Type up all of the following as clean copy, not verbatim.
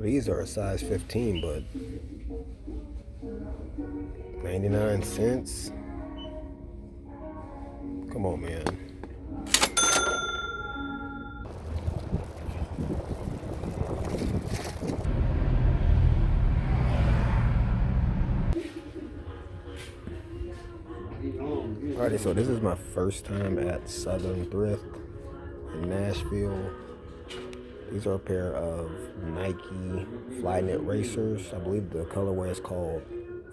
These are a size 15, but 99 cents. Come on, man. Alrighty, so this is my first time at Southern Thrift in Nashville. These are a pair of Nike Flyknit racers. I believe the colorway is called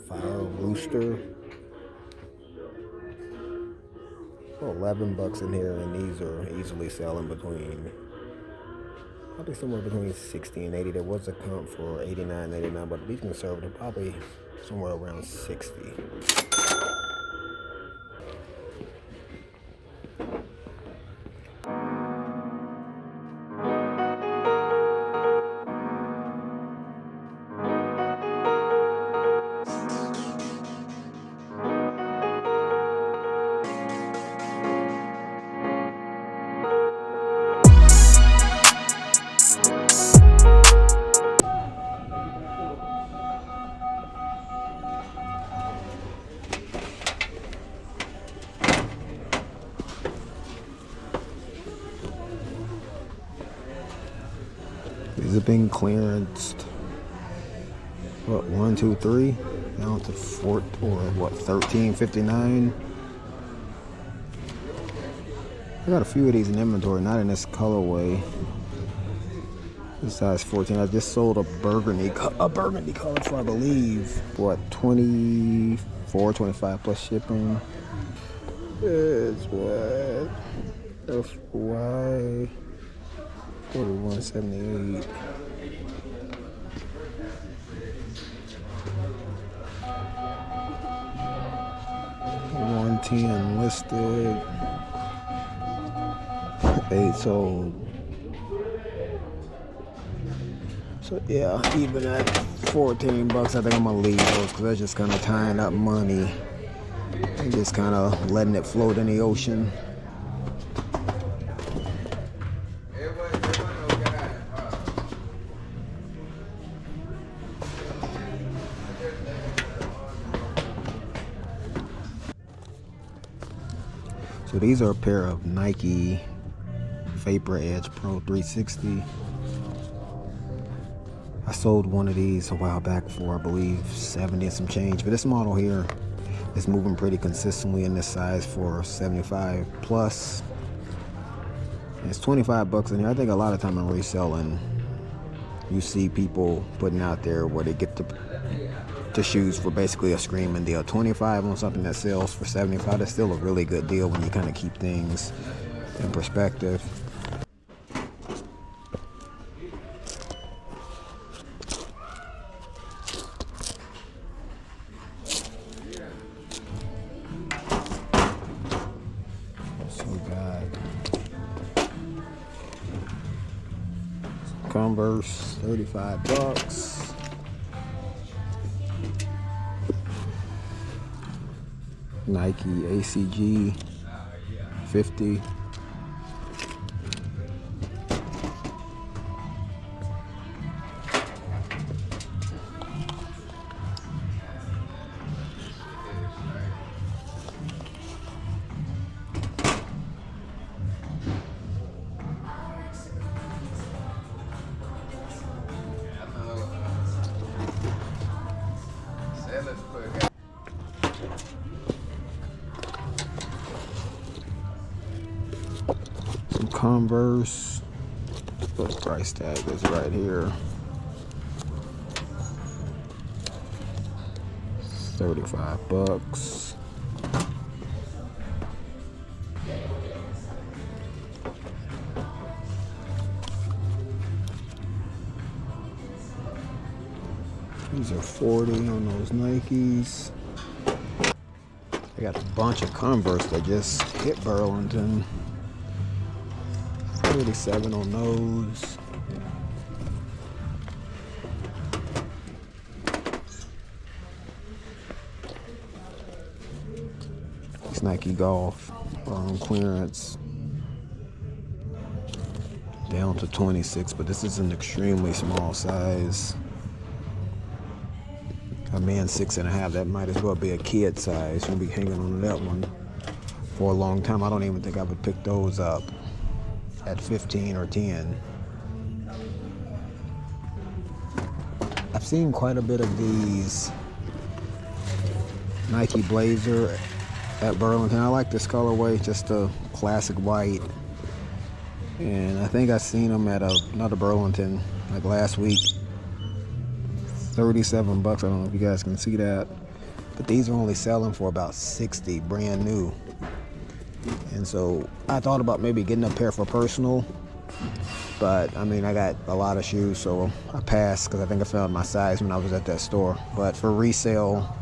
Fire Rooster. $11 in here, and these are easily selling between, I think, somewhere between 60 and 80. There was a comp for 89.99, but to be conservative, probably somewhere around 60. These have been clearanced. What, 1, 2, 3? Down to $13.59. I got a few of these in inventory, not in this colorway. This size 14. I just sold a burgundy color for, I believe, what, 24, 25 plus shipping. It's what? FY 41.78. $110 listed. 8 sold. So yeah, even at $14, I think I'm gonna leave those because that's just kind of tying up money and just kind of letting it float in the ocean. So these are a pair of Nike Vapor Edge Pro 360. I sold one of these a while back for, I believe, 70 and some change. But this model here is moving pretty consistently in this size for 75 plus. And it's $25 in here. I think a lot of time in reselling, you see people putting out there where they get the shoes for basically a screaming deal. 25 on something that sells for 75. That's still a really good deal when you kind of keep things in perspective. So we got Converse, $35. Nike ACG, 50. Some Converse. The price tag is right here. $35. These are 40 on those Nikes. I got a bunch of Converse that just hit Burlington. 37 on those. It's Nike Golf on clearance. down to 26, but this is an extremely small size. A man 6.5, that might as well be a kid size. You'll be hanging on that one for a long time. I don't even think I would pick those up at 15 or 10. I've seen quite a bit of these Nike Blazer at Burlington. I like this colorway, just a classic white. And I think I seen them at another Burlington like last week. 37 bucks. I don't know if you guys can see that. But these are only selling for about 60, brand new. And so I thought about maybe getting a pair for personal. But I mean, I got a lot of shoes, so I passed because I think I found my size when I was at that store. But for resale,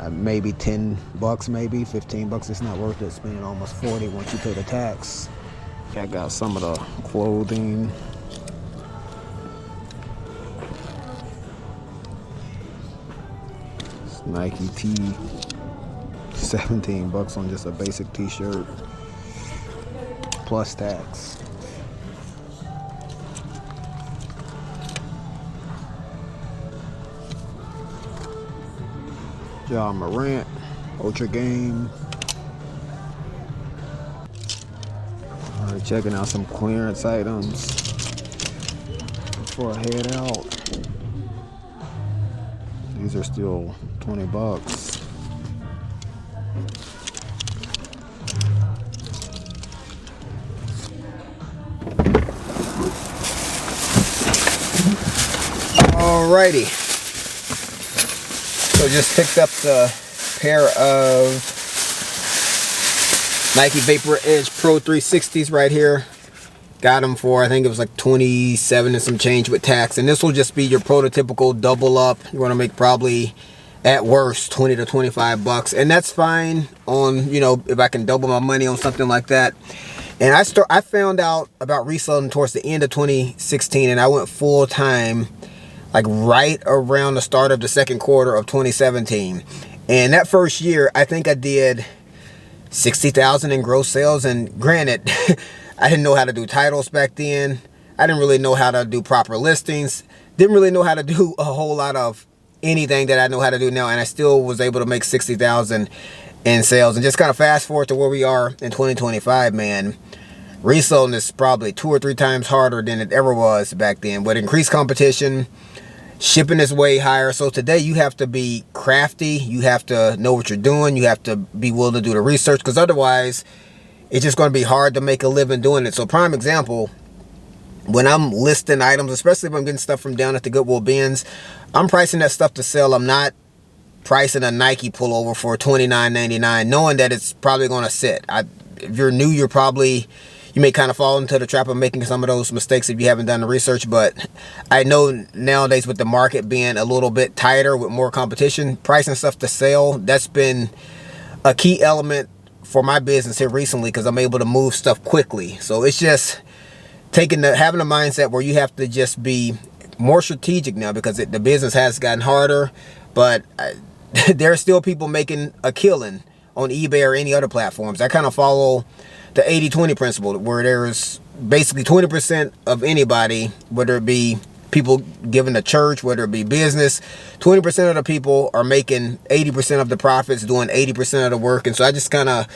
maybe 10 bucks, maybe 15 bucks. It's not worth it spending almost 40 once you pay the tax. I got some of the clothing. It's Nike tee, 17 bucks on just a basic t-shirt plus tax. John Morant, Ultra Game. Alright, checking out some clearance items before I head out. These are still 20 bucks. Alrighty. So just picked up the pair of Nike Vapor Edge Pro 360s right here. Got them for, I think it was like 27 and some change with tax. And this will just be your prototypical double up. You're going to make probably at worst 20 to 25 bucks. And that's fine on, you know, if I can double my money on something like that. And I found out about reselling towards the end of 2016, and I went full time like right around the start of the second quarter of 2017. And that first year, I think I did 60,000 in gross sales. And granted, I didn't know how to do titles back then. I didn't really know how to do proper listings. Didn't really know how to do a whole lot of anything that I know how to do now. And I still was able to make 60,000 in sales. And just kind of fast forward to where we are in 2025, man. Reselling is probably 2 or 3 times harder than it ever was back then. With increased competition, shipping is way higher. So today you have to be crafty. You have to know what you're doing. You have to be willing to do the research, because otherwise it's just going to be hard to make a living doing it. So prime example, when I'm listing items, especially if I'm getting stuff from down at the Goodwill bins, I'm pricing that stuff to sell. I'm not pricing a Nike pullover for $29.99, knowing that it's probably going to sit. If you're new, you may kind of fall into the trap of making some of those mistakes if you haven't done the research. But I know nowadays, with the market being a little bit tighter with more competition, pricing stuff to sell, that's been a key element for my business here recently, because I'm able to move stuff quickly. So it's just having a mindset where you have to just be more strategic now, because the business has gotten harder. But there are still people making a killing on eBay or any other platforms. I kind of follow the 80-20 principle, where there's basically 20% of anybody, whether it be people giving to church, whether it be business, 20% of the people are making 80% of the profits, doing 80% of the work. And so I just kind of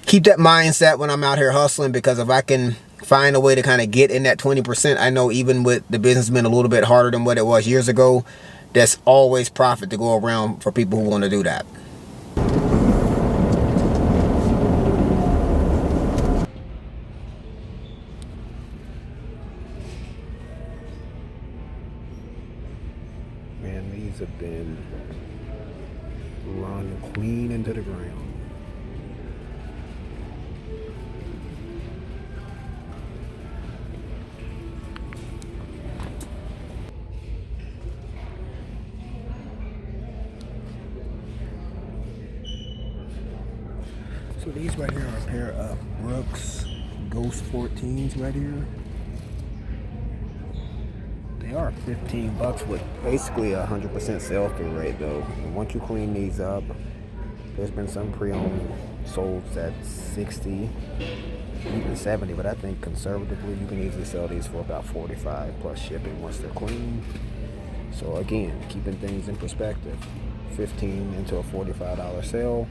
keep that mindset when I'm out here hustling, because if I can find a way to kind of get in that 20%, I know even with the business being a little bit harder than what it was years ago, there's always profit to go around for people who want to do that. Man, these have been run clean into the ground. So these right here are a pair of Brooks Ghost 14s right here. They are 15 bucks with basically 100% sell-through rate though. And once you clean these up, there's been some pre-owned sold at 60. even 70, but I think conservatively you can easily sell these for about 45 plus shipping once they're clean. So again, keeping things in perspective, 15 into a $45 sale,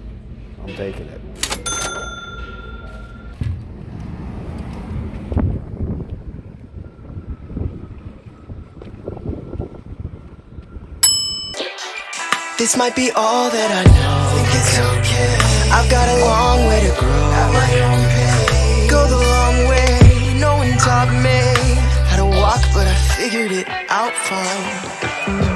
I'm taking it. This might be all that I know. Think it's okay. I've got a long way to grow. At my own pace. Go the long way. No one taught me how to walk, but I figured it out fine.